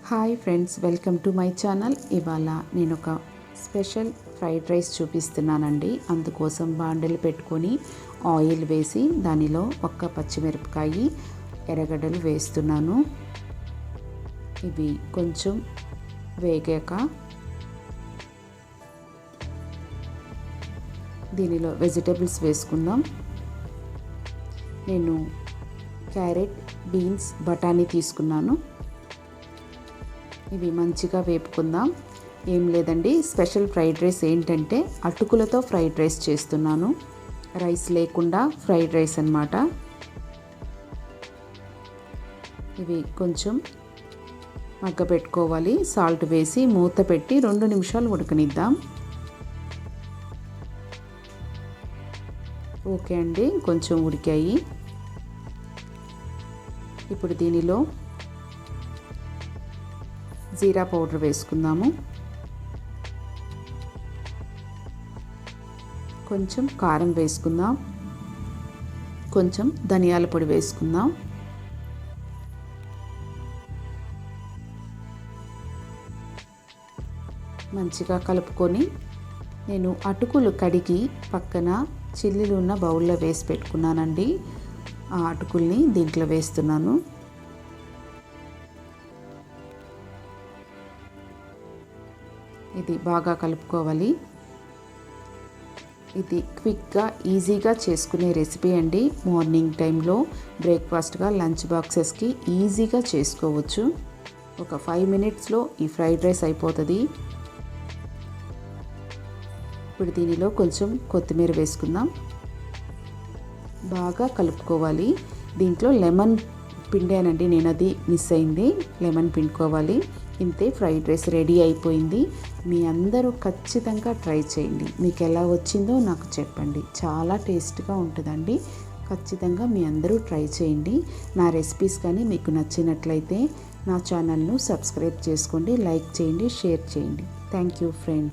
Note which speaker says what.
Speaker 1: Hi friends, welcome to my channel. ఇవాళ నేను ఒక స్పెషల్ ఫ్రైడ్ రైస్ చూపిస్తున్నానండి. అందుకోసం బాండలు పెట్టుకొని ఆయిల్ వేసి దానిలో ఒక్క పచ్చిమిరపకాయ, ఎర్రగడ్డలు వేస్తున్నాను. ఇవి కొంచెం వేగాక దీనిలో వెజిటేబుల్స్ వేసుకుందాం. నేను క్యారెట్, బీన్స్, బఠానీ తీసుకున్నాను. ఇవి మంచిగా వేపుకుందాం. ఏం లేదండి, స్పెషల్ ఫ్రైడ్ రైస్ ఏంటంటే అటుకులతో ఫ్రైడ్ రైస్ చేస్తున్నాను. రైస్ లేకుండా ఫ్రైడ్ రైస్ అన్నమాట. ఇవి కొంచెం మగ్గపెట్టుకోవాలి. సాల్ట్ వేసి మూత పెట్టి 2 నిమిషాలు ఉడకనిద్దాం. ఓకే అండి, కొంచెం ఉడికాయి. ఇప్పుడు దీనిలో జీరా పౌడర్ వేసుకుందాము. కొంచెం కారం వేసుకుందాం. కొంచెం ధనియాల పొడి వేసుకుందాం. మంచిగా కలుపుకొని నేను అటుకులు కడిగి పక్కన చిల్లీలు ఉన్న బౌల్లో వేసి పెట్టుకున్నానండి. ఆ అటుకుల్ని దీంట్లో వేస్తున్నాను. ఇది బాగా కలుపుకోవాలి. ఇది క్విక్గా, ఈజీగా చేసుకునే రెసిపీ అండి. మార్నింగ్ టైంలో బ్రేక్ఫాస్ట్గా, లంచ్ బాక్సెస్కి ఈజీగా చేసుకోవచ్చు. ఒక 5 మినిట్స్లో ఈ ఫ్రైడ్ రైస్ అయిపోతుంది. ఇప్పుడు దీనిలో కొంచెం కొత్తిమీర వేసుకుందాం. బాగా కలుపుకోవాలి. దీంట్లో లెమన్ పిండానండి నేను, అది మిస్ అయింది. లెమన్ పిండుకోవాలి. ఇంతే, ఫ్రైడ్ రైస్ రెడీ అయిపోయింది. మీ అందరూ ఖచ్చితంగా ట్రై చేయండి. మీకు ఎలా వచ్చిందో నాకు చెప్పండి. చాలా టేస్ట్గా ఉంటుందండి. ఖచ్చితంగా మీ అందరూ ట్రై చేయండి. నా రెసిపీస్ కానీ మీకు నచ్చినట్లయితే నా ఛానల్ను సబ్స్క్రైబ్ చేసుకోండి, లైక్ చేయండి, షేర్ చేయండి. Thank you friends.